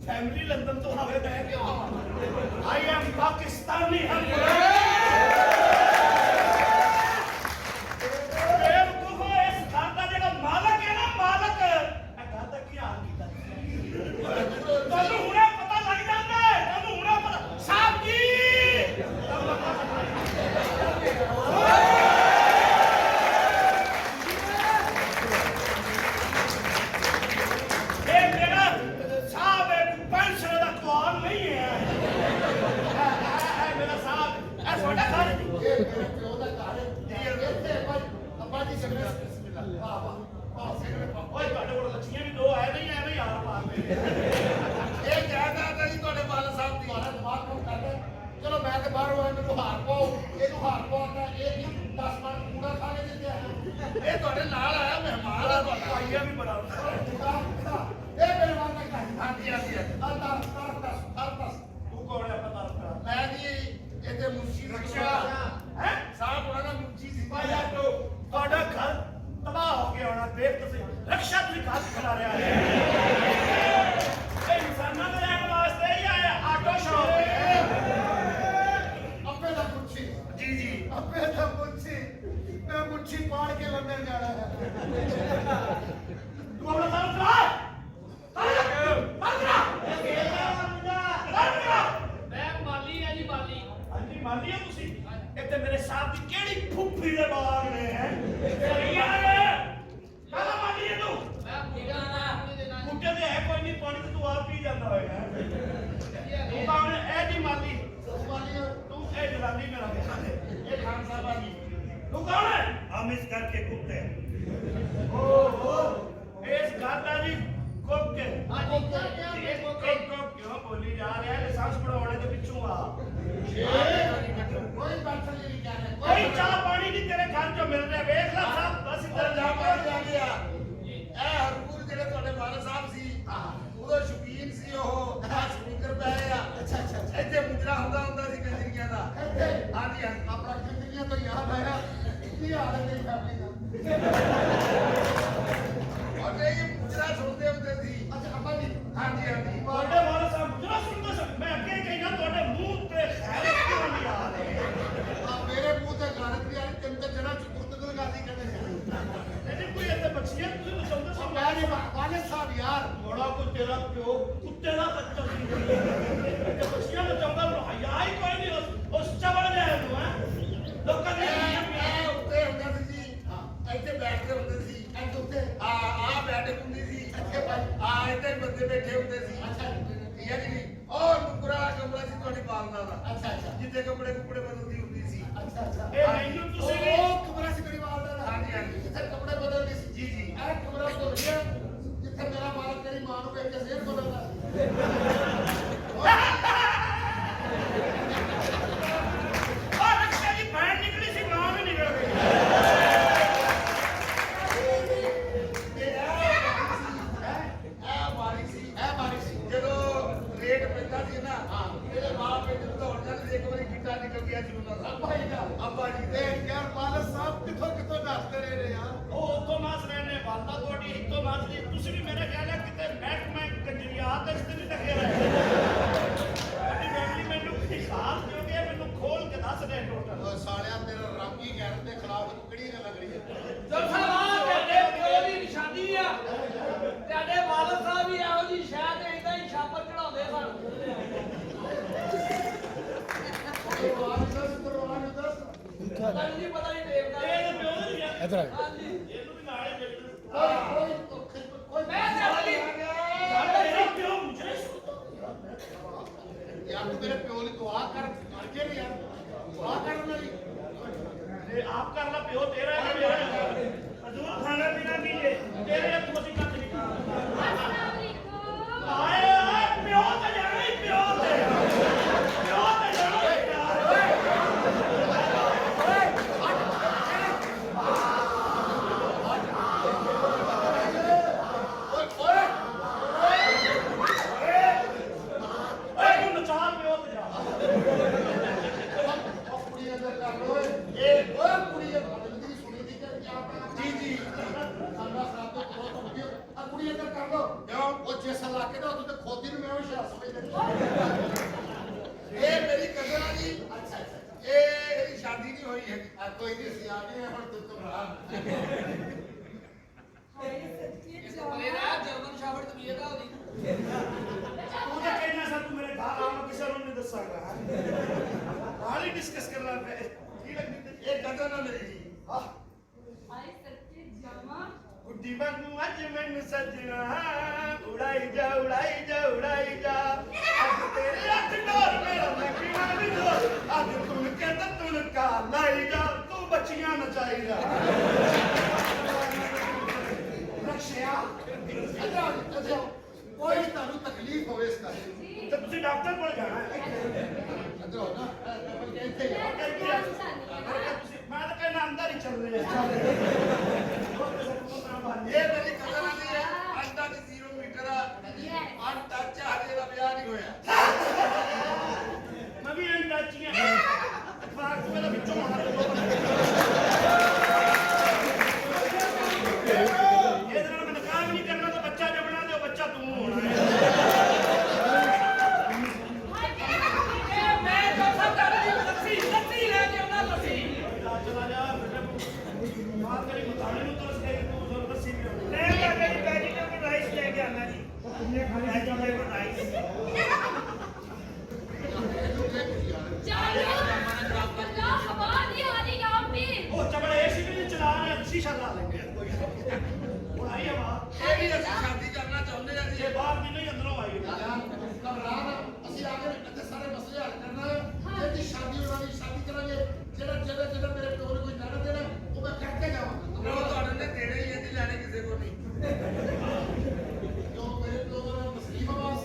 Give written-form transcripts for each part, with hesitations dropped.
family London तो आवे मैं क्यों आई एम पाकिस्तानी हम बेवकूफो इस घर का जेड़ा मालक है ना मालक घर का की हाल कीता तन्नू हुणे पता लग जांदा है तन्नू हुणे पता साहब जी चलो मैं तो बाहर आया मेनू हार पाओ ਇਹਨੂੰ ਹਾਰ ਪਾਉਂਦਾ ਇਹ 10 ਮਣ ਕੂੜਾ ਖਾ ਕੇ ਦਿੱਤੇ ਇਹ ਤੁਹਾਡੇ ਨਾਲ ਆਇਆ ਮਹਿਮਾਨ ਆ ਤੁਹਾਡਾ ਆਈਆ ਵੀ ਬੜਾ ਇਹ ਮੇਰੇ ਵਾਂਗ ਦਾ ਹਾਂਜੀ ਹਾਂਜੀ ਅਰਦਾਸ ਤੂੰ ਕੌਣ ਹੈ ਪਤਾ ਰੱਖਾ ਮੈਂ ਜੀ ਇੱਥੇ ਮੁੰਸ਼ੀ ਰਕਸ਼ਾ ਹੈ ਸਾਹਿਬ ਉਹਨਾਂ ਦਾ ਮੁੰਸ਼ੀ ਸੀ ਭਾਈ ਆਟੋ ਤੁਹਾਡਾ ਘਰ ਤਬਾਹ ਹੋ ਗਿਆ ਹੋਣਾ ਦੇਖ ਤੁਸੀਂ ਰਕਸ਼ਾ ਤੁਸੀਂ ਘਰ ਖੜਾ ਰਿਹਾ ਹੈ ਇਹ ਇਨਸਾਨਾਂ ਦੇ ਰਹਿਣ ਵਾਸਤੇ ਹੀ ਆਇਆ ਆਟੋ ਸ਼ੌਪ अपने तो मुझसे मैं मुट्ठी पाड़ के लंदन जाना है तू अपना तरफ चला मैं माली है जी माली हाँ जी माली है तुसी इतने मेरे साथ की केड़ी फुफ्फी दे बाग ने हैं काला माली है तू मैं पूजा ना बूटे दे है कोई नहीं पानी तो तू आप पी जाता होगा तू कौन है ए जी माली तू ए जलाली मेरा ध्यान है ये खान साहब आ जी तू कौन है हम इस घर के कुक हैं ओ इस घर का जी कुक है हां जी कुक क्यों बोली जा रहा है लाइसेंस पढ़वाने के पिछू आ कोई बात नहीं क्या है कोई चाह पानी नहीं तेरे घर जो मिल रहा है देख ला साहब बस इधर जा गया ए हरपुर जेड़े ਤੁਹਾਡੇ ਵਾਲਾ ਸਾਹਿਬ ਸੀ ਉਹਦਾ ਸ਼ੌਕੀਨ ਸੀ ਉਹ ਸਪੀਕਰ ਪੈ ਗਿਆ ਅੱਛਾ ਇੱਥੇ ਮੁਜਰਾ ਹੁੰਦਾ ਸੀ ਕੰਜਰੀਆਂ ਦਾ ਹਾਂਜੀ ਆਪਣਾ ਕੰਜਰੀਆਂ ਤੋਂ ਯਾਦ ਆਇਆ ਕੀ ਹਾਲ ਹੈ ਤੇਰੀ ਫੈਮਿਲੀ ਦਾ ਔਰ ਇਹ ਮੁਜਰਾ ਸੁਣਦੇ ਹੁੰਦੇ ਸੀ ਅੱਛਾ ਅੱਬਾ ਜੀ ਹਾਂਜੀ ਤੁਹਾਡੇ ਵਾਲਾ ਸਾਹਿਬ ਮੁਜਰਾ ਸੁਣਦੇ ਸੀ ਮੈਂ ਅੱਗੇ ਕਹਿੰਦਾ ਤੁਹਾਡੇ ਮੂੰਹ ਤੇ ਖੈਰ ਕਿਉਂ ਨਹੀਂ ਆ ਰਹੇ ਆ ਮੇਰੇ ਮੂੰਹ ਤੇ ਗਾਰਤ ਵੀ ਆ ਰਹੀ ਤੈਨੂੰ ਤਾਂ ਜਰਾ ਚੁੱਪੁਰਤ ਗਾਦੀ ਕਹਿੰਦੇ ਨਹੀਂ ਕੋਈ ਇੱਥੇ ਬੱਚੀਆਂ ਤੁਸੀਂ ਬਚਾਉਂਦੇ ਸੀ ਮੈਂ ਨਹੀਂ ਵਾਲੇ ਸਾਹਿਬ ਯਾਰ ਥੋੜਾ ਕੋ ਤੇਰਾ ਪਿਓ ਕੁੱਤੇ ਦਾ ਬੱਚਾ ਸੀ ਤੇ ਬੱਚੀਆਂ ਬਚਾਉਂਦਾ ਨੂੰ ਹਯਾ ਹੀ ਕੋਈ ਨਹੀਂ ਉਸ ਚਵੜ ਜਾਏ ਤੂੰ ਹੈ ਲੋਕਾਂ ਦੇ ਉੱਤੇ ਹੁੰਦਾ ਸੀ ਜੀ ਇੱਥੇ ਬੈਠਦੇ ਹੁੰਦੇ ਸੀ ਇੱਥੇ ਉੱਤੇ ਆ ਬੈਠੇ ਹੁੰਦੀ ਸੀ ਇੱਥੇ ਭਾਈ ਇੱਥੇ ਬੰਦੇ ਬੈਠੇ ਹੁੰਦੇ ਸੀ ਅੱਛਾ ਠੀਕ ਹੈ ਜੀ ਔਰ ਮੁਕਰਾ ਕਮਰਾ ਸੀ ਤੁਹਾਡੀ ਬਾਲਦਾ ਦਾ ਅੱਛਾ ਜਿੱਥੇ ਕੱਪੜੇ ਬਦਲਦੀ ਹੁੰਦੀ ਸੀ ਅੱਛਾ ਇਹ ਮੈਨੂੰ ਤੁਸੀਂ ਉਹ ਕਮਰਾ ਸੀ ਮੇਰੀ ਬਾਲਦਾ ਦਾ ਹਾਂਜੀ ਜਿੱਥੇ ਕੱਪੜੇ ਬਦਲਦੇ ਸੀ ਜੀ ਇਹ ਕਮਰਾ ਤੋਂ ਰਿਹਾ ਜਿੱਥੇ ਮੇਰਾ ਮਾਲਕ ਤੇਰੀ ਮਾਂ ਨੂੰ ਵੇਖ ਕੇ ਜ਼ਹਿਰ ਬਦਲਦਾ ਉਹ ਰਕਸ਼ਾ ਦੀ ਭੈਣ ਨਿਕਲੀ ਸੀ ਮਾਂ ਵੀ ਨਿਕਲ ਗਈ ਇਹ ਮਾਰੀ ਸੀ ਜਦੋਂ ਰੇਟ ਪੈਂਦਾ ਸੀ ਨਾ ਇਹਦੇ ਬਾਪ ਵਿੱਚ ਦੌੜ ਜਾਂਦੇ ਇੱਕ ਵਾਰੀ ਗਿੱਟਾ ਨਿਕਲ ਗਿਆ ਸੀ ਉਹਨਾਂ ਦਾ ਅੱਬਾ ਜੀ ਤੇ ਯਾਰ ਮਾਲਕ ਸਾਹਿਬ ਕਿੱਥੋਂ ਦੱਸਦੇ ਰਹੇ ਨੇ ਯਾਰ ਉਹ ਉੱਥੋਂ ਨਾਸ ਰਹੇ ਨੇ ਵਾਲਦਾ ਤੁਹਾਡੀ ਇੱਥੋਂ ਨਾਸ ਦੀ ਤੁਸੀਂ ਵੀ ਮੇਰਾ ਖਿਆਲ ਹੈ ਕਿਤੇ ਮਹਿਕਮਾ ਕੰਜਰੀਆਤ ਇਸ ਤੇ ਨਹੀਂ ਲੱਗਿਆ ਰਹੇ ਤੁਹਾਡੀ ਫੈਮਿਲੀ ਮੈਨੂੰ ਹਿਸਾਬ ਦਿਓਗੇ ਮੈਨੂੰ ਖੋਲ ਕੇ ਦੱਸ ਦੇ ਟੋਟਲ ਸਾਲਿਆ ਤੇਰਾ ਰੱਬ ਹੀ ਗੈਰਤ ਦੇ ਖਿਲਾਫ ਕਿਹੜੀ ਗੱਲ ਲੱਗ ਰਹੀ ਹੈ ਜਲਸਾਵਾਂ ਤੁਹਾਡੇ ਪਿਓ ਦੀ ਨਿਸ਼ਾਨੀ ਆ ਤੁਹਾਡੇ ਵਾਲਦ ਸਾਹਿਬ ਵੀ ਇਹੋ ਜੀ ਸ਼ਾਇਦ ਇਦਾਂ ਹੀ ਛਾਪਰ ਚੜਾਉਂਦੇ ਸਨ ਪਤਾ ਨਹੀਂ ਦੇਖਦਾ ਇਹ ਪਿਓ ਨਹੀਂ ਆ ਇਧਰ ਆ ਹਾਂਜੀ ਇਹਨੂੰ ਵੀ ਨਾਲੇ ਮਿਲ ਕੋਈ ਮੈਂ ਚੱਲੀ ਸਾਡੇ ਪਿਓ ਮੁਝੇ ਯਾਰ ਤੂੰ ਮੇਰੇ ਪਿਓ ਲਈ ਦੁਆ ਕਰ ਕੇ ਨਹੀਂ ਯਾਰ ਦੁਆ ਕਰ ਲਾ ਪਿਓ ਤੇਰਾ ਹੈ ਮੇਰਾ ਹਜ਼ੂਰ ਖਾਣਾ ਪੀਣਾ ਕੀ ਜੇ ਤੇਰੇ ਹੱਥੋਂ ਅਸੀਂ ਕੱਖ ਨਹੀਂ ਖਾਣਾ ਆਏ ਆਏ ਪਿਓ ਤੇ ਜਾਣਾ ਹੀ ਪਿਓ ਤੇ ਜਾਣਾ ਹੀ ਪਿਆਰ ਕੋਈ ਨਹੀਂ ਸੀ ਆ ਗਏ ਹੁਣ ਤੂੰ ਘਬਰਾ ਬਲੇ ਨਾ ਜਰਮਨ ਸ਼ਾਫਟ ਤਬੀਅਤ ਆ ਉਹਦੀ ਤੂੰ ਤਾਂ ਕਹਿਣਾ ਸਾ ਤੂੰ ਮੇਰੇ ਘਰ ਆਉਣਾ ਕਿਸੇ ਨੂੰ ਨਹੀਂ ਦੱਸਾਂਗਾ ਹਾਲ ਹੀ ਡਿਸਕਸ ਕਰਨਾ ਪਏ ਕੀ ਲੱਗਦੀ ਇਹ ਕਦਰ ਨਾ ਮੇਰੀ ਜੀ ਹਾਂ ਆਏ ਸੱਚੇ ਜਮਾ ਗੁੱਡੀ ਵਾਂਗੂ ਅੱਜ ਮੈਨੂੰ ਸੱਜਣਾ ਉਡਾਈ ਜਾ ਉਡਾਈ ਜਾ ਉਡਾਈ ਜਾ ਅੱਜ ਤੇਰੇ ਅੱਖ ਡੋਰ ਮੇਰਾ ਲੱਗਣਾ ਨਹੀਂ ਡੋਰ ਅੱਜ ਤੂੰ ਕਹਿੰਦਾ ਤੂੰ ਕਾ ਲਾਈ ਜਾ ਤੂੰ ਬੱਚੀਆਂ ਨਚਾਈ ਜਾ ਰਖਸ਼ਿਆ ਅੱਛਾ ਕੋਈ ਤੁਹਾਨੂੰ ਤਕਲੀਫ ਹੋਵੇ ਇਸ ਕਰਕੇ ਤੇ ਤੁਸੀਂ ਡਾਕਟਰ ਕੋਲ ਜਾਣਾ ਹੈ ਅੱਛਾ ਨਾ ਇੱਥੇ ਮੈਂ ਤਾਂ ਕਹਿੰਦਾ ਅੰਦਰ ਹੀ ਚੱਲ ਰਿਹਾ ਇਹ ਮੇਰੀ ਕਦਰ ਨਹੀਂ ਹੈ ਅੱਜ ਤੱਕ 0 ਮੀਟਰ ਆ ਅੱਜ ਤੱਕ ਹਜੇ ਦਾ ਵਿਆਹ ਨਹੀਂ ਹੋਇਆ ਮੈਂ ਵੀ ਇਹ ਟੱਚੀਆਂ ਅਖਬਾਰ ਤੋਂ ਮੇਰਾ ਵਿੱਚੋਂ ਆਉਣਾ ਇਹਦੇ ਨਾਲ ਮੈਂ ਕੰਮ ਨਹੀਂ ਕਰਨਾ ਤਾਂ ਬੱਚਾ ਜੰਮਣਾ ਤੇ ਉਹ ਬੱਚਾ ਤੂੰ ਹੋਣਾ ਇਹ ਮੈਂ ਜੋ ਸਭ ਕਰਦੀ ਲੱਸੀ ਲੈ ਕੇ ਆਉਣਾ ਲੱਸੀ ਚਲਾ ਜਾ ਬਾਤ ਕਰੀ ਮਤਾਣੇ ਨੂੰ ਤਰਸ ਕੇ ਤੂੰ ਜ਼ਰੂਰ ਦੱਸੀ ਵੀ ਲੈ ਜਾ ਕੇ ਵੈਜੀਟੇਬਲ ਰਾਈਸ ਲੈ ਕੇ ਆਣਾ ਜੀ ਕਿੰਨੇ ਖਾਣੇ ਵੈਜੀਟੇਬਲ ਰਾਈਸ ਉਹ ਚਬੜੇ ਏਸੀ ਵੀ ਨਹੀਂ ਚਲਾ ਰਹੇ ਸ਼ੀਸ਼ਾ ਲਾ ਲੈਂਦੇ ਹੁਣ ਆਈ ਹਵਾ ਇਹ ਵੀ ਅਸੀਂ ਸ਼ਾਦੀ ਕਰਨਾ ਚਾਹੁੰਦੇ ਹਾਂ ਜੀ ਇਹ ਬਾਹਰ ਦੀ ਨਹੀਂ ਅੰਦਰੋਂ ਆਈ ਘਬਰਾ ਨਾ ਅਸੀਂ ਆ ਕੇ ਇੱਥੇ ਸਾਰੇ ਮਸਲੇ ਹੱਲ ਕਰਨਾ ਇਹਦੀ ਸ਼ਾਦੀ ਉਹਨਾਂ ਦੀ ਸ਼ਾਦੀ ਕਰਾਂਗੇ ਜਿਹੜਾ ਮੇਰੇ ਪਿਓ ਨੇ ਕੋਈ ਲੈਣਾ ਦੇਣਾ ਉਹ ਮੈਂ ਕਰਕੇ ਜਾਵਾਂਗਾ ਉਹ ਤੁਹਾਡੇ ਨੇ ਦੇਣੇ ਹੀ ਇਹਦੀ ਲੈਣੇ ਕਿਸੇ ਕੋਲ ਨਹੀਂ ਕਿਉਂ ਮੇਰੇ ਪਿਓ ਦਾ ਮੁਸਲਿਮ ਆਵਾਜ਼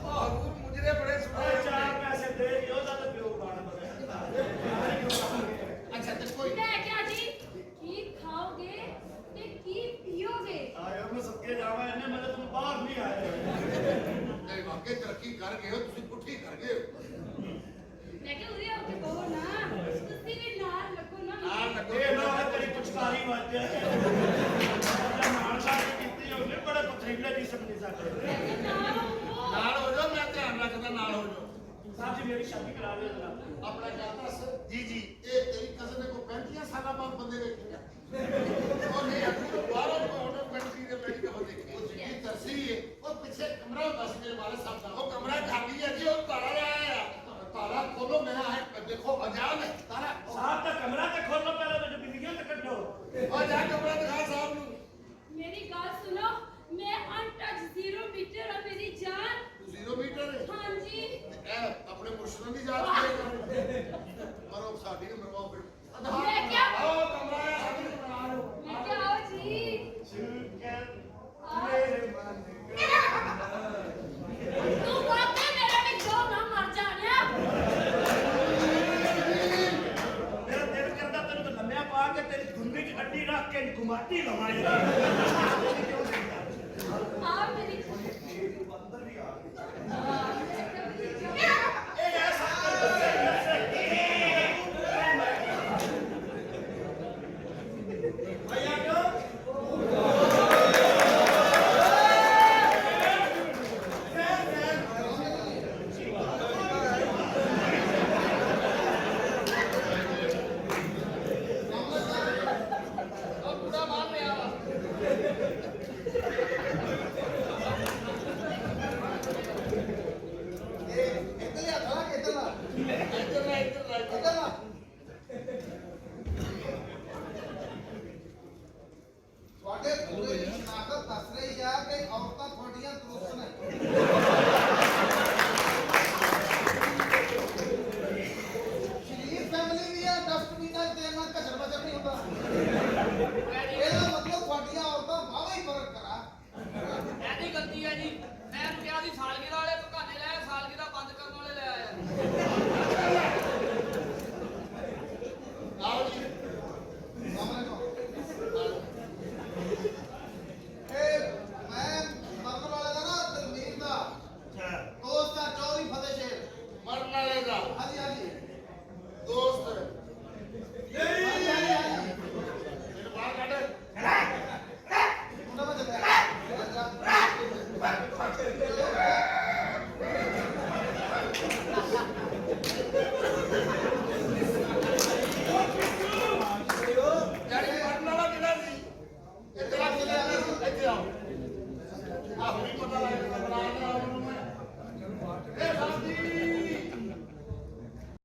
ਉਹ ਮੁਝਰੇ ਬੜੇ ਓਏ ਸੁਣੇ ਚਾਰ ਪੈਸੇ ਦੇ ਦਿਓ ਤਾਂ ਪਿਓ ਬਾਣ ਬਗਿਆ ਅੱਛਾ ਤੇ ਕੋਈ ਆਇਆ ਮੈਂ ਸੱਕੇ ਜਾਵਾਂ ਇਹਨੇ ਮੈਂ ਤੁਹਾਨੂੰ ਬਾਹਰ ਨਹੀਂ ਆਇਆ ਨਹੀਂ ਵਾਕਈ ਤਰੱਕੀ ਕਰ ਗਏ ਹੋ ਤੁਸੀਂ ਪੁੱਠੀ ਕਰ ਗਏ ਹੋ ਨਾਲ ਲੱਗੋ ਇਹ ਨਾ ਤੇਰੀ ਪੁਚਕਾਰੀ ਵੱਜ ਨਾਲ ਸਾਡੀ ਕੀਤੀ ਉਹਨੇ ਬੜੇ ਪਥਰੀਲੇ ਦੀ ਸਮਝੀ ਸਾਡੇ ਨਾਲ ਹੋ ਜਾਓ ਮੈਂ ਧਿਆਨ ਰੱਖਦਾ ਨਾਲ ਹੋ ਜਾਓ ਸਾਹਿਬ ਜੀ ਮੇਰੀ ਸ਼ਾਦੀ ਕਰਾ ਦਿਓ ਜਰਾ ਆਪਣਾ ਗੱਲ ਦੱਸ ਜੀ ਜੀ ਇਹ ਤੇਰੀ ਕਜ਼ਨ ਨੇ ਕੋ 35 ਸਾਲਾਂ ਬਾਅਦ ਬੰਦੇ ਵੇਖੇ ਉਹ ਨਹੀਂ ਆਪਣੀ ਬਾਹਰੋਂ ਆਰਡਰ ਕੰਟਰੀ ਦੇ ਮੈਡੀਕਲ ਦੇਖੇ ਉਹ ਜਿਹੜੀ ਤਰਸੀ ਹੈ ਉਹ ਪਿੱਛੇ ਕਮਰਾ ਬਸ ਮੇਰੇ ਵਾਲੇ ਸਾਹਿਬ ਦਾ ਉਹ ਕਮਰਾ ਖਾਲੀ ਹੈ ਜੀ ਉਹ ਤਾਲਾ ਲਾਇਆ ਆ ਤਾਲਾ ਖੋਲੋ ਮੈਂ ਆਏ ਦੇਖੋ ਅਜਾਨ ਹੈ ਤਾਲਾ ਸਾਹਿਬ ਦਾ ਕਮਰਾ ਤੇ ਖੋਲੋ ਪਹਿਲਾਂ ਤੇ ਬਿੰਦੀਆਂ ਤੇ ਕੱਢੋ ਉਹ ਜਾ ਕਮਰਾ ਦਿਖਾ ਸਾਹਿਬ ਨੂੰ ਮੇਰੀ ਗੱਲ ਸੁਣੋ ਮੈਂ ਅਨਟੱਚ 0 ਮੀਟਰ ਆ ਮੇਰੀ ਜਾਨ 0 ਮੀਟਰ ਹੈ ਹਾਂਜੀ ਇਹ ਆਪਣੇ ਮੁਰਸ਼ਦਾਂ ਦੀ ਯਾਦ ਕਰੇ ਮਰੋ ਸਾਡੀ ਨੇ ਮਰਵਾਓ ਫਿਰ ਮੈਂ ਕਿਹਾ ਆਓ ਕਮਰਾ ਆ ਸਾਡੀ ਨੂੰ ਬਣਾ ਲਓ ਮੈਂ ਕਿਹਾ ਆਓ ਜੀ ਮੇਰੇ ਮਨ ਤੂੰ ਵਾਕਈ ਮੇਰੇ ਵਿੱਚ ਜੋ ਨਾ ਮਰ ਜਾਣਿਆ ਮੇਰਾ ਦਿਲ ਕਰਦਾ ਤੈਨੂੰ ਤਾਂ ਲੰਮਿਆ ਪਾ ਕੇ ਤੇਰੀ ਧੁੰਦੀ ਚ ਅੱਡੀ ਰੱਖ ਕੇ ਗੁਮਾਤੀ ਲਵਾਂਗੇ ਆ ਮੇਰੀ ਅੰਦਰ ਵੀ ਆ